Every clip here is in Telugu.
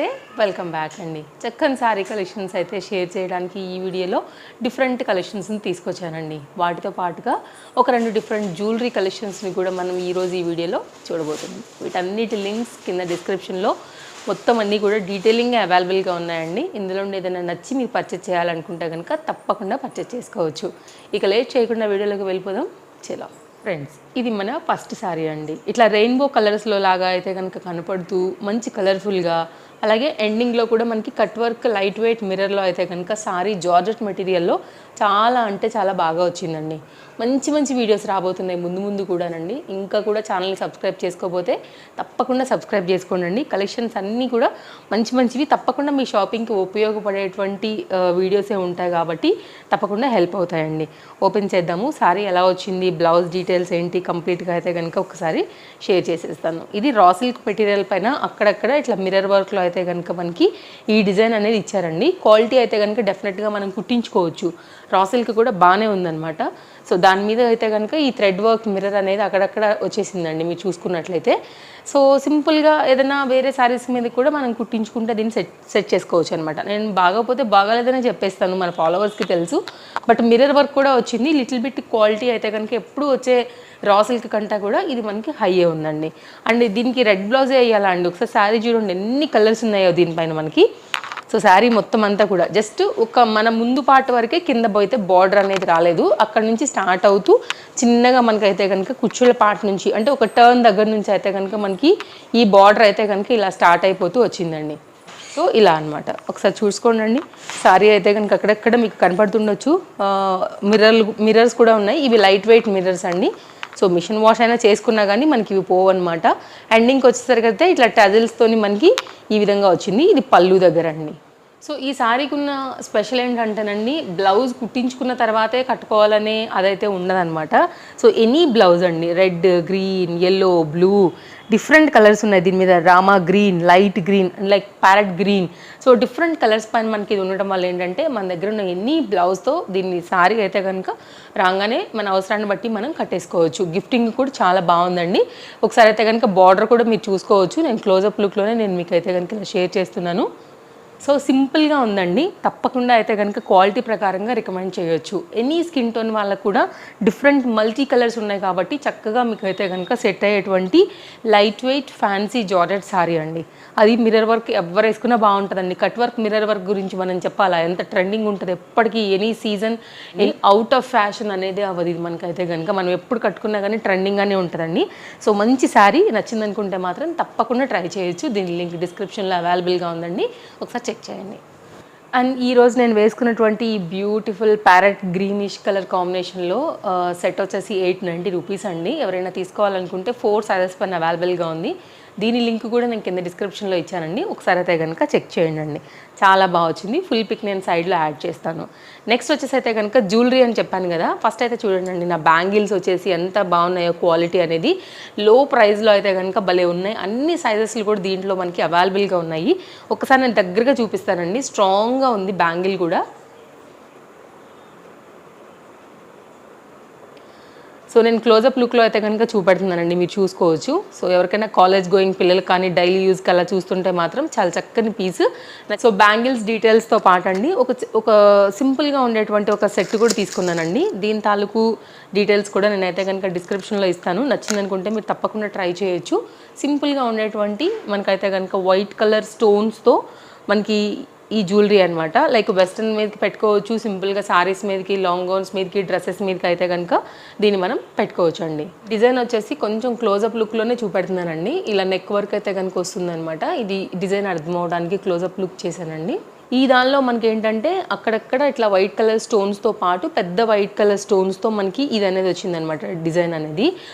నమస్తే వెల్కమ్ బ్యాక్ అండి. చక్కని సారీ కలెక్షన్స్ అయితే షేర్ చేయడానికి ఈ వీడియోలో డిఫరెంట్ కలెక్షన్స్ని తీసుకొచ్చానండి. వాటితో పాటుగా ఒక 2 డిఫరెంట్ జ్యువెలరీ కలెక్షన్స్ని కూడా మనం ఈరోజు ఈ వీడియోలో చూడబోతున్నాం. వీటన్నిటి లింక్స్ కింద డిస్క్రిప్షన్లో మొత్తం అన్నీ కూడా డీటెయిలింగ్గా అవైలబుల్గా ఉన్నాయండి. ఇందులో ఏదైనా నచ్చి మీరు పర్చేస్ చేయాలనుకుంటే కనుక తప్పకుండా పర్చేస్ చేసుకోవచ్చు. ఇక లేట్ చేయకుండా వీడియోలోకి వెళ్ళిపోదాం. చలో ఫ్రెండ్స్, ఇది మన ఫస్ట్ సారీ అండి. ఇట్లా రెయిన్బో కలర్స్లో లాగా అయితే కనుక కనపడుతూ మంచి కలర్ఫుల్గా, అలాగే ఎండింగ్లో కూడా మనకి కట్ వర్క్ లైట్ వెయిట్ మిర్రర్లో అయితే కనుక సారీ జార్జెట్ మెటీరియల్లో చాలా అంటే చాలా బాగా వచ్చిందండి. మంచి మంచి వీడియోస్ రాబోతున్నాయి ముందు ముందు కూడానండి. ఇంకా కూడా ఛానల్ని సబ్స్క్రైబ్ చేసుకోకపోతే తప్పకుండా సబ్స్క్రైబ్ చేసుకోండి. కలెక్షన్స్ అన్నీ కూడా మంచి మంచివి, తప్పకుండా మీ షాపింగ్కి ఉపయోగపడేటువంటి వీడియోసే ఉంటాయి కాబట్టి తప్పకుండా హెల్ప్ అవుతాయండి. ఓపెన్ చేద్దాము. సారీ ఎలా వచ్చింది, బ్లౌజ్ డీటెయిల్స్ ఏంటి కంప్లీట్గా అయితే కనుక ఒకసారి షేర్ చేసేస్తాను. ఇది రా సిల్క్ మెటీరియల్ పైన అక్కడక్కడ ఇట్లా మిర్రర్ వర్క్లో అయితే కనుక మనకి ఈ డిజైన్ అనేది ఇచ్చారండి. క్వాలిటీ అయితే కనుక డెఫినెట్గా మనం కుట్టించుకోవచ్చు. రా సిల్క్ కూడా బాగానే ఉందన్నమాట. సో దాని మీద అయితే కనుక ఈ థ్రెడ్ వర్క్ మిర్రర్ అనేది అక్కడక్కడ వచ్చేసిందండి మీరు చూసుకున్నట్లయితే. సో సింపుల్గా ఏదైనా వేరే శారీస్ మీద కూడా మనం కుట్టించుకుంటే దీన్ని సెట్ చేసుకోవచ్చు అనమాట. నేను బాగోపోతే బాగాలేదనే చెప్పేస్తాను, మన ఫాలోవర్స్కి తెలుసు. బట్ మిర్రర్ వర్క్ కూడా వచ్చింది. లిటిల్ బిట్ క్వాలిటీ అయితే కనుక ఎప్పుడు వచ్చే రా సిల్క్ కంటే కూడా ఇది మనకి హైయే ఉందండి. అండ్ దీనికి రెడ్ బ్లౌజే వేయాలా అండి. ఒకసారి శారీ చూడండి ఎన్ని కలర్స్ ఉన్నాయో దీనిపైన మనకి. సో శారీ మొత్తం అంతా కూడా జస్ట్ ఒక మన ముందు పార్ట్ వరకే కింద పోయితే బార్డర్ అనేది రాలేదు. అక్కడ నుంచి స్టార్ట్ అవుతూ చిన్నగా మనకైతే కనుక కుచ్చుల పార్ట్ నుంచి అంటే ఒక టర్న్ దగ్గర నుంచి అయితే కనుక మనకి ఈ బార్డర్ అయితే కనుక ఇలా స్టార్ట్ అయిపోతూ వచ్చిందండి. సో ఇలా అనమాట. ఒకసారి చూసుకోండి. సారీ అయితే కనుక అక్కడక్కడ మీకు కనపడుతుండొచ్చు. మిర్రర్స్ కూడా ఉన్నాయి. ఇవి లైట్ వెయిట్ మిర్రర్స్ అండి. సో మిషన్ వాష్ అయినా చేసుకున్నా కానీ మనకి ఇవి పోవు అనమాట. ఎండింగ్కి వచ్చేసరికి అయితే ఇట్లా టజిల్స్తోని మనకి ఈ విధంగా వచ్చింది. ఇది పళ్ళు దగ్గర అండి. సో ఈ సారీకి ఉన్న స్పెషల్ ఏంటంటేనండి, బ్లౌజ్ కుట్టించుకున్న తర్వాతే కట్టుకోవాలనే అదైతే ఉండదన్నమాట. సో ఎనీ బ్లౌజ్ అండి, red, green, yellow, blue, different colours ఉన్నాయి దీని మీద. Rama green, light green, like parrot green. So different colours పైన మనకి ఇది ఉండటం వల్ల ఏంటంటే మన దగ్గర ఉన్న ఎన్ని బ్లౌజ్తో దీన్ని సారీ అయితే కనుక రాగానే మన అవసరాన్ని బట్టి మనం కట్టేసుకోవచ్చు. గిఫ్టింగ్ కూడా చాలా బాగుందండి. ఒకసారి అయితే కనుక బార్డర్ కూడా మీరు చూసుకోవచ్చు. నేను క్లోజప్ లుక్లోనే నేను మీకు అయితే కనుక ఇలా షేర్ చేస్తున్నాను. సో సింపుల్గా ఉందండి. తప్పకుండా అయితే కనుక క్వాలిటీ ప్రకారంగా రికమెండ్ చేయొచ్చు. ఎనీ స్కిన్ టోన్ వాళ్ళకు కూడా డిఫరెంట్ మల్టీ కలర్స్ ఉన్నాయి కాబట్టి చక్కగా మీకు అయితే కనుక సెట్ అయ్యేటువంటి light weight fancy georgette sorry అండి. అది మిర్రర్ వర్క్ ఎవరు వేసుకున్నా బాగుంటుందండి. కట్ వర్క్ మిర్రర్ వర్క్ గురించి మనం చెప్పాలా, ఎంత ట్రెండింగ్ ఉంటుంది ఎప్పటికీ. Any season out of fashion అనేది అవ్వదు ఇది మనకైతే కనుక. మనం ఎప్పుడు కట్టుకున్నా కానీ ట్రెండింగ్గానే ఉంటుందండి. సో మంచి శారీ నచ్చిందనుకుంటే మాత్రం తప్పకుండా ట్రై చేయొచ్చు. దీని లింక్ డిస్క్రిప్షన్లో అవైలబుల్గా ఉందండి. ఒకసారి చెక్ చేయండి. అండ్ ఈరోజు నేను వేసుకున్నటువంటి ఈ బ్యూటిఫుల్ ప్యారెట్ గ్రీనిష్ కలర్ కాంబినేషన్లో సెట్ వచ్చేసి 890 రూపీస్ అండి. ఎవరైనా తీసుకోవాలనుకుంటే 4 సైజెస్ పైన అవైలబుల్గా ఉంది. దీని లింక్ కూడా నేను కింద డిస్క్రిప్షన్లో ఇచ్చానండి. ఒకసారి అయితే కనుక చెక్ చేయండి. చాలా బాగా వచ్చింది. ఫుల్ పిక్ నేను సైడ్లో యాడ్ చేస్తాను. నెక్స్ట్ వచ్చేసి అయితే కనుక జ్యువెలరీ అని చెప్పాను కదా. ఫస్ట్ అయితే చూడండి నా బ్యాంగిల్స్ వచ్చేసి ఎంత బాగున్నాయో. క్వాలిటీ అనేది లో ప్రైస్లో అయితే కనుక భలే ఉన్నాయి. అన్ని సైజెస్లు కూడా దీంట్లో మనకి అవైలబుల్గా ఉన్నాయి. ఒకసారి నేను దగ్గరగా చూపిస్తానండి. స్ట్రాంగ్గా ఉంది బ్యాంగిల్ కూడా. సో నేను క్లోజప్ లుక్లో అయితే కనుక చూపెడుతున్నానండి, మీరు చూసుకోవచ్చు. సో ఎవరికైనా కాలేజ్ గోయింగ్ పిల్లలు కానీ డైలీ యూజ్కి అలా చూస్తుంటే మాత్రం చాలా చక్కని పీస్. సో బ్యాంగిల్స్ డీటెయిల్స్తో పాటు అండి ఒక సింపుల్గా ఉండేటువంటి ఒక సెట్ కూడా తీసుకున్నానండి. దీని తాలూకు డీటెయిల్స్ కూడా నేనైతే కనుక డిస్క్రిప్షన్లో ఇస్తాను. నచ్చిందనుకుంటే మీరు తప్పకుండా ట్రై చేయొచ్చు. సింపుల్గా ఉండేటువంటి మనకైతే కనుక వైట్ కలర్ స్టోన్స్తో మనకి ఈ జ్యువెలరీ అనమాట. లైక్ వెస్ట్రన్ మీదకి పెట్టుకోవచ్చు, సింపుల్గా సారీస్ మీదకి, లాంగ్ గౌన్స్ మీదకి, డ్రెస్సెస్ మీదకి అయితే కనుక దీన్ని మనం పెట్టుకోవచ్చు అండి. డిజైన్ వచ్చేసి కొంచెం క్లోజప్ లుక్లోనే చూపెడుతున్నానండి. ఇలా నెక్ వర్క్ అయితే కనుక వస్తుందన్నమాట. ఇది డిజైన్ అర్థం అవడానికి క్లోజప్ లుక్ చేశానండి. ఈ దానిలో మనకి ఏంటంటే అక్కడక్కడ ఇట్లా వైట్ కలర్ స్టోన్స్తో పాటు పెద్ద వైట్ కలర్ స్టోన్స్తో మనకి ఇది అనేది వచ్చిందనమాట. డిజైన్ అనేది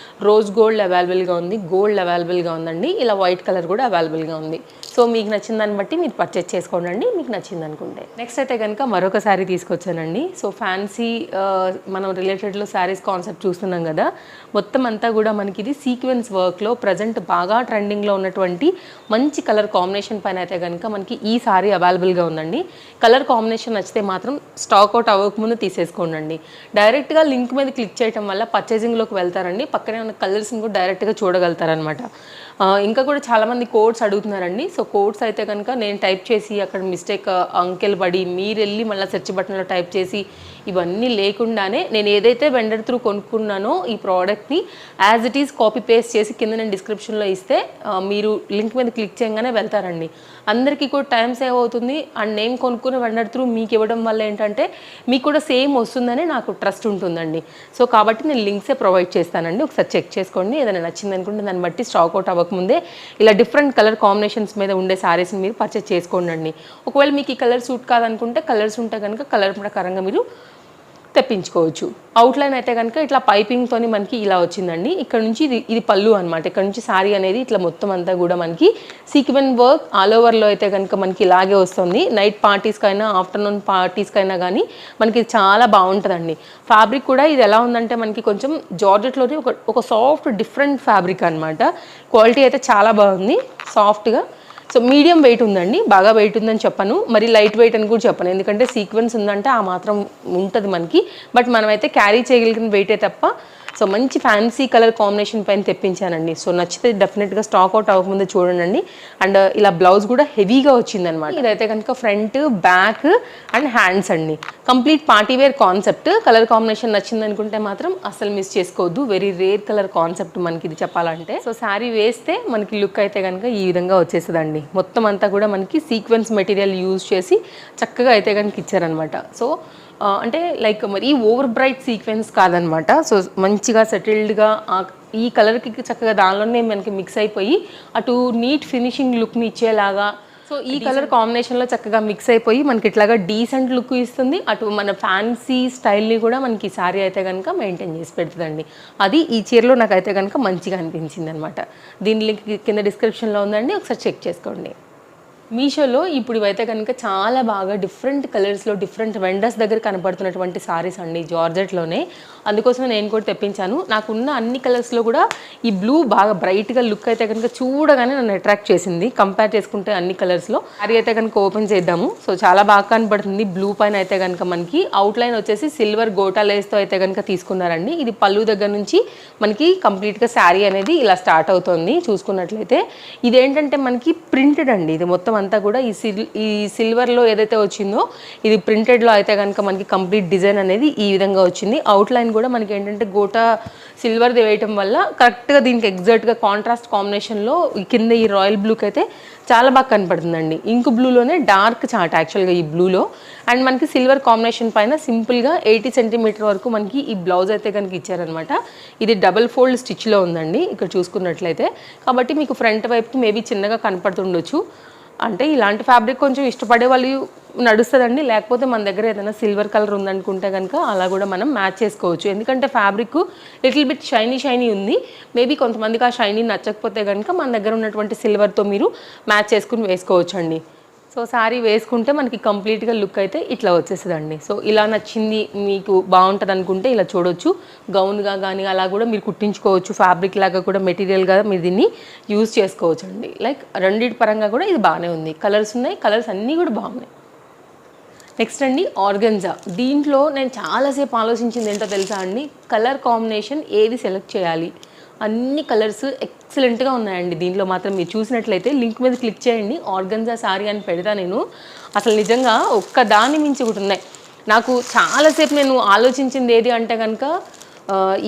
రోజ్ గోల్డ్ అవైలబుల్గా ఉంది, గోల్డ్ అవైలబుల్గా ఉందండి. ఇలా వైట్ కలర్ కూడా అవైలబుల్గా ఉంది. సో మీకు నచ్చిన దాన్ని బట్టి మీరు పర్చేస్ చేసుకోండి మీకు నచ్చింది అనుకుంటే. నెక్స్ట్ అయితే కనుక మరొక శారీ తీసుకొచ్చానండి. సో ఫ్యాన్సీ మనం రిలేటెడ్లో శారీస్ కాన్సెప్ట్ చూస్తున్నాం కదా. మొత్తం అంతా కూడా మనకి ఇది సీక్వెన్స్ వర్క్లో ప్రజెంట్ బాగా ట్రెండింగ్లో ఉన్నటువంటి మంచి కలర్ కాంబినేషన్ పైన అయితే కనుక మనకి ఈ శారీ అవైలబుల్గా ఉందండి. కలర్ కాంబినేషన్ నచ్చితే మాత్రం స్టాక్ అవుట్ అవ్వకముందు తీసేసుకోండి. డైరెక్ట్గా లింక్ మీద క్లిక్ చేయడం వల్ల పర్చేజింగ్లోకి వెళ్తారండి. పక్కనే ఉన్న కలర్స్ని కూడా డైరెక్ట్గా చూడగలుగుతారనమాట. ఇంకా కూడా చాలామంది కోడ్స్ అడుగుతున్నారండి. సో కోడ్స్ అయితే కనుక నేను టైప్ చేసి అక్కడ మిస్టేక్ అంకెల్ పడి మీరు వెళ్ళి మళ్ళీ సెర్చ్ బటన్లో టైప్ చేసి ఇవన్నీ లేకుండానే నేను ఏదైతే వెండర్ త్రూ కొనుక్కున్నానో ఈ ప్రోడక్ట్ని as it is copy paste చేసి కింద నేను డిస్క్రిప్షన్లో ఇస్తే మీరు లింక్ మీద క్లిక్ చేయగానే వెళ్తారండి. అందరికీ కూడా టైం సేవ్ అవుతుంది. అండ్ నేను కొనుక్కున్న వెండర్ త్రూ మీకు ఇవ్వడం వల్ల ఏంటంటే మీకు కూడా సేమ్ వస్తుందని నాకు ట్రస్ట్ ఉంటుందండి. సో కాబట్టి నేను లింక్సే ప్రొవైడ్ చేస్తానండి. ఒకసారి చెక్ చేసుకోండి. ఏదైనా నచ్చింది అనుకుంటే దాన్ని బట్టి స్టాక్ అవుట్ అవ్వకముందే ఇలా డిఫరెంట్ కలర్ కాంబినేషన్స్ మీద ఉండే శారీస్ని మీరు పర్చేస్ చేసుకోండి. ఒకవేళ మీకు ఈ కలర్ సూట్ కాదనుకుంటే కలర్స్ ఉంటే కనుక కలర్ ప్రకారంగా మీరు తెప్పించుకోవచ్చు. అవుట్లైన్ అయితే కనుక ఇట్లా పైపింగ్తో మనకి ఇలా వచ్చిందండి. ఇక్కడ నుంచి ఇది పళ్ళు అనమాట. ఇక్కడ నుంచి శారీ అనేది ఇట్లా మొత్తం అంతా కూడా మనకి సీక్వెన్ వర్క్ ఆల్ ఓవర్లో అయితే కనుక మనకి ఇలాగే వస్తుంది. నైట్ పార్టీస్కైనా ఆఫ్టర్నూన్ పార్టీస్కైనా కానీ మనకి చాలా బాగుంటుందండి. ఫ్యాబ్రిక్ కూడా ఇది ఎలా ఉందంటే మనకి కొంచెం జార్జెట్లోనే ఒక సాఫ్ట్ డిఫరెంట్ ఫ్యాబ్రిక్ అనమాట. క్వాలిటీ అయితే చాలా బాగుంది, సాఫ్ట్గా. సో మీడియం వెయిట్ ఉందండి, బాగా వెయిట్ ఉందని చెప్పను, మరి లైట్ వెయిట్ అని కూడా చెప్పను. ఎందుకంటే సీక్వెన్స్ ఉందంటే ఆ మాత్రం ఉంటుంది మనకి. బట్ మనమైతే క్యారీ చేయగలిగిన వెయిటే తప్ప. సో మంచి ఫ్యాన్సీ కలర్ కాంబినేషన్ పైన తెప్పించానండి. సో నచ్చితే డెఫినెట్గా స్టాక్ అవుట్ అవ్వకముందే చూడండి. అండ్ ఇలా బ్లౌజ్ కూడా హెవీగా వచ్చిందనమాట. ఇదైతే కనుక ఫ్రంట్, బ్యాక్ అండ్ హ్యాండ్స్ అండి. Complete party wear concept. Colour combination నచ్చింది అనుకుంటే మాత్రం అసలు మిస్ చేసుకోవద్దు. వెరీ రేర్ కలర్ కాన్సెప్ట్ మనకి ఇది చెప్పాలంటే. సో శారీ వేస్తే మనకి లుక్ అయితే కనుక ఈ విధంగా వచ్చేస్తుందండి. మొత్తం అంతా కూడా మనకి సీక్వెన్స్ మెటీరియల్ యూజ్ చేసి చక్కగా అయితే కనుక ఇచ్చారనమాట. సో అంటే లైక్ మరీ ఓవర్ బ్రైట్ సీక్వెన్స్ కాదనమాట. సో మంచిగా సెటిల్డ్గా ఈ కలర్కి చక్కగా దానిలోనే మనకి మిక్స్ అయిపోయి అటు నీట్ ఫినిషింగ్ లుక్ని ఇచ్చేలాగా. సో ఈ కలర్ కాంబినేషన్లో చక్కగా మిక్స్ అయిపోయి మనకి ఇట్లాగా డీసెంట్ లుక్ ఇస్తుంది. అటు మన ఫ్యాన్సీ స్టైల్ని కూడా మనకి శారీ అయితే కనుక మెయింటైన్ చేసి పెడుతుందండి. అది ఈ చీరలో నాకైతే కనుక మంచిగా అనిపించింది అనమాట. దీని లింక్ కింద డిస్క్రిప్షన్లో ఉందండి, ఒకసారి చెక్ చేసుకోండి. మీషోలో ఇప్పుడు ఇవైతే కనుక చాలా బాగా డిఫరెంట్ కలర్స్లో డిఫరెంట్ వెండర్స్ దగ్గర కనపడుతున్నటువంటి సారీస్ అండి, జార్జెట్లోనే. అందుకోసమే నేను కూడా తెప్పించాను. నాకున్న అన్ని కలర్స్లో కూడా ఈ బ్లూ బాగా బ్రైట్గా లుక్ అయితే కనుక చూడగానే నన్ను అట్రాక్ట్ చేసింది. కంపేర్ చేసుకుంటే అన్ని కలర్స్లో సారీ అయితే కనుక ఓపెన్ చేద్దాము. సో చాలా బాగా కనపడుతుంది. బ్లూ పైన అయితే కనుక మనకి అవుట్లైన్ వచ్చేసి సిల్వర్ గోటా లేస్తో అయితే కనుక తీసుకున్నారండి. ఇది పళ్ళు దగ్గర నుంచి మనకి కంప్లీట్గా శారీ అనేది ఇలా స్టార్ట్ అవుతుంది. చూసుకున్నట్లయితే ఇదేంటంటే మనకి ప్రింటెడ్ అండి. ఇది మొత్తం అంతా కూడా ఈ సిల్వర్లో ఏదైతే వచ్చిందో ఇది ప్రింటెడ్లో అయితే కనుక మనకి కంప్లీట్ డిజైన్ అనేది ఈ విధంగా వచ్చింది. అవుట్లైన్ కూడా మనకి ఏంటంటే గోటా సిల్వర్ది వేయటం వల్ల కరెక్ట్గా దీనికి ఎగ్జాక్ట్గా కాంట్రాస్ట్ కాంబినేషన్లో కింద ఈ రాయల్ బ్లూకి అయితే చాలా బాగా కనపడుతుందండి. ఇంక్ బ్లూలోనే డార్క్ చాట్ యాక్చువల్గా ఈ బ్లూలో. అండ్ మనకి సిల్వర్ కాంబినేషన్ పైన సింపుల్గా 80 సెంటీమీటర్ వరకు మనకి ఈ బ్లౌజ్ అయితే కనుక ఇచ్చారనమాట. ఇది డబల్ ఫోల్డ్ స్టిచ్లో ఉందండి ఇక్కడ చూసుకున్నట్లయితే. కాబట్టి మీకు ఫ్రంట్ వైపుకి మేబీ చిన్నగా కనపడుతుండొచ్చు. అంటే ఇలాంటి ఫ్యాబ్రిక్ కొంచెం ఇష్టపడే వాళ్ళు నడుస్తుందండి. లేకపోతే మన దగ్గర ఏదైనా సిల్వర్ కలర్ ఉందనుకుంటే కనుక అలా కూడా మనం మ్యాచ్ చేసుకోవచ్చు. ఎందుకంటే ఫ్యాబ్రిక్ లిటిల్ బిట్ షైనీ ఉంది. మేబీ కొంతమందికి ఆ షైనీ నచ్చకపోతే కనుక మన దగ్గర ఉన్నటువంటి సిల్వర్తో మీరు మ్యాచ్ చేసుకుని వేసుకోవచ్చు అండి. సో శారీ వేసుకుంటే మనకి కంప్లీట్గా లుక్ అయితే ఇట్లా వచ్చేస్తుందండి. సో ఇలా నచ్చింది మీకు బాగుంటుంది అనుకుంటే ఇలా చూడొచ్చు. గౌన్గా కానీ అలా కూడా మీరు కుట్టించుకోవచ్చు. ఫ్యాబ్రిక్ లాగా కూడా మెటీరియల్గా మీరు దీన్ని యూజ్ చేసుకోవచ్చు అండి. లైక్ రెండింటి పరంగా కూడా ఇది బాగానే ఉంది. కలర్స్ ఉన్నాయి, కలర్స్ అన్నీ కూడా బాగున్నాయి. నెక్స్ట్ అండి ఆర్గన్జా. దీంట్లో నేను చాలాసేపు ఆలోచించింది ఏంటో తెలుసా అండి, కలర్ కాంబినేషన్ ఏది సెలెక్ట్ చేయాలి. అన్ని కలర్స్ ఎక్సలెంట్గా ఉన్నాయండి. దీంట్లో మాత్రం మీరు చూసినట్లయితే లింక్ మీద క్లిక్ చేయండి, ఆర్గన్జా శారీ అని పెడతా నేను. అసలు నిజంగా ఒక్క దాన్ని మించి ఒకటి ఉన్నాయి. నాకు చాలాసేపు నేను ఆలోచించింది ఏది అంటే కనుక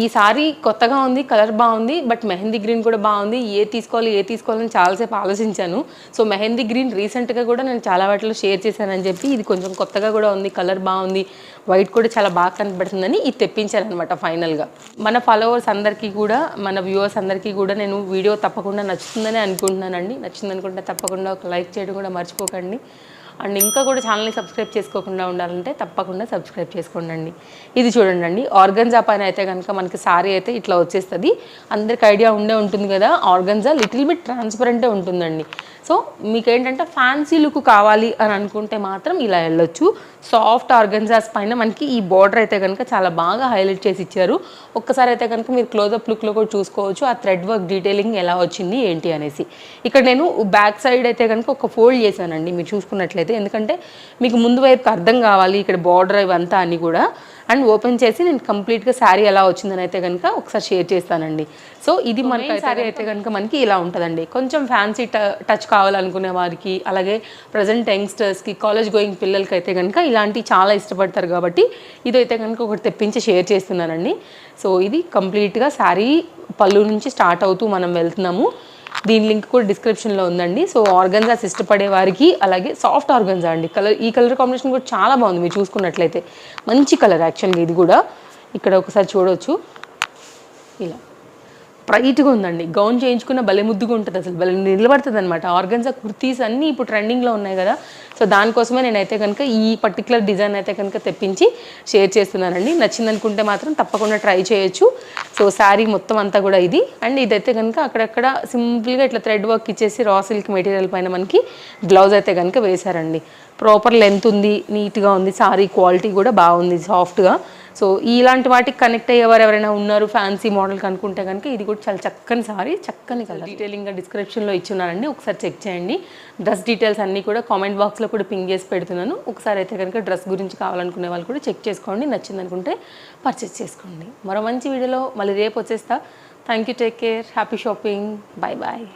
ఈ సారీ కొత్తగా ఉంది, కలర్ బాగుంది, బట్ మెహందీ గ్రీన్ కూడా బాగుంది. ఏ తీసుకోవాలని చాలాసేపు ఆలోచించాను. సో మెహందీ గ్రీన్ రీసెంట్గా కూడా నేను చాలా వాటిలో షేర్ చేశానని చెప్పి ఇది కొంచెం కొత్తగా కూడా ఉంది, కలర్ బాగుంది, వైట్ కూడా చాలా బాగా కనపడుతుందని ఇది తెప్పించాను అనమాట. ఫైనల్గా మన ఫాలోవర్స్ అందరికీ కూడా, మన వ్యూవర్స్ అందరికీ కూడా నేను వీడియో తప్పకుండా నచ్చుతుందని అనుకుంటున్నానండి. నచ్చింది అనుకుంటే తప్పకుండా ఒక లైక్ చేయడం కూడా మర్చిపోకండి. అండ్ ఇంకా కూడా ఛానల్ని సబ్స్క్రైబ్ చేసుకోకుండా ఉండాలంటే తప్పకుండా సబ్స్క్రైబ్ చేసుకోండి. ఇది చూడండి, ఆర్గన్జా పైన అయితే కనుక మనకి సారీ అయితే ఇట్లా వచ్చేస్తుంది. అందరికి ఐడియా ఉంటుంది కదా, ఆర్గన్జా లిటిల్ బిట్ ట్రాన్స్పరెంటే ఉంటుందండి. సో మీకు ఏంటంటే ఫ్యాన్సీ లుక్ కావాలి అని అనుకుంటే మాత్రం ఇలా వెళ్ళొచ్చు. సాఫ్ట్ ఆర్గన్జాస్ పైన మనకి ఈ బార్డర్ అయితే కనుక చాలా బాగా హైలైట్ చేసి ఇచ్చారు. ఒక్కసారి అయితే కనుక మీరు క్లోజప్ లుక్లో కూడా చూసుకోవచ్చు ఆ థ్రెడ్ వర్క్ డీటెయిలింగ్ ఎలా వచ్చింది ఏంటి అనేసి. ఇక్కడ నేను బ్యాక్ సైడ్ అయితే కనుక ఒక ఫోల్డ్ చేశానండి మీరు చూసుకున్నట్లయితే. ఎందుకంటే మీకు ముందు వైపు అర్థం కావాలి ఇక్కడ బార్డర్ ఇవంతా అని కూడా. అండ్ ఓపెన్ చేసి నేను కంప్లీట్గా శారీ ఎలా వచ్చిందని అయితే కనుక ఒకసారి షేర్ చేస్తానండి. సో ఇది మనకి శారీ అయితే కనుక మనకి ఇలా ఉంటుందండి. కొంచెం ఫ్యాన్సీ టచ్ కావాలనుకునే వారికి, అలాగే ప్రజెంట్ యంగ్స్టర్స్కి, కాలేజ్ గోయింగ్ పిల్లలకి అయితే కనుక ఇలాంటివి చాలా ఇష్టపడతారు కాబట్టి ఇదైతే కనుక ఒకటి తెప్పించి షేర్ చేస్తున్నానండి. సో ఇది కంప్లీట్గా శారీ పళ్ళు నుంచి స్టార్ట్ అవుతూ మనం వెళ్తున్నాము. దీని లింక్ కూడా డిస్క్రిప్షన్లో ఉందండి. సో ఆర్గన్జాస్ ఇష్టపడే వారికి, అలాగే సాఫ్ట్ ఆర్గన్జా అండి. ఈ కలర్ కాంబినేషన్ కూడా చాలా బాగుంది. మీరు చూసుకున్నట్లయితే మంచి కలర్ యాక్చువల్గా. ఇది కూడా ఇక్కడ ఒకసారి చూడవచ్చు, ఇలా బ్రైట్గా ఉందండి. గౌన్ చేయించుకున్న భలే ముద్దుగా ఉంటుంది, అసలు భలే నిలబడుతుంది అనమాట. ఆర్గన్జా కుర్తీస్ అన్నీ ఇప్పుడు ట్రెండింగ్లో ఉన్నాయి కదా. సో దానికోసమే నేనైతే కనుక ఈ పర్టికులర్ డిజైన్ అయితే కనుక తెప్పించి షేర్ చేస్తున్నానండి. నచ్చిందనుకుంటే మాత్రం తప్పకుండా ట్రై చేయొచ్చు. సో శారీ మొత్తం అంతా కూడా ఇది. అండ్ ఇదైతే కనుక అక్కడక్కడ సింపుల్గా ఇట్లా థ్రెడ్ వర్క్ ఇచ్చేసి రా సిల్క్ మెటీరియల్ పైన మనకి బ్లౌజ్ అయితే కనుక వేశారండి. ప్రాపర్ లెంత్ ఉంది, నీట్గా ఉంది. శారీ క్వాలిటీ కూడా బాగుంది, సాఫ్ట్గా. సో ఇలాంటి వాటికి కనెక్ట్ అయ్యేవారు ఎవరైనా ఉన్నారు ఫ్యాన్సీ మోడల్కి అనుకుంటే కనుక ఇది కూడా చాలా చక్కని సారీ, చక్కని కలర్. డీటెయిలింగ్గా డిస్క్రిప్షన్లో ఇచ్చున్నానండి, ఒకసారి చెక్ చేయండి. డ్రెస్ డీటెయిల్స్ అన్నీ కూడా కామెంట్ బాక్స్లో కూడా పింగ్ చేసి పెడుతున్నాను. ఒకసారి అయితే కనుక డ్రెస్ గురించి కావాలనుకునే వాళ్ళు కూడా చెక్ చేసుకోండి. నచ్చింది అనుకుంటే పర్చేస్ చేసుకోండి. మరో మంచి వీడియోలో మళ్ళీ రేపు వచ్చేస్తా. Thank you, take care, happy shopping, bye bye.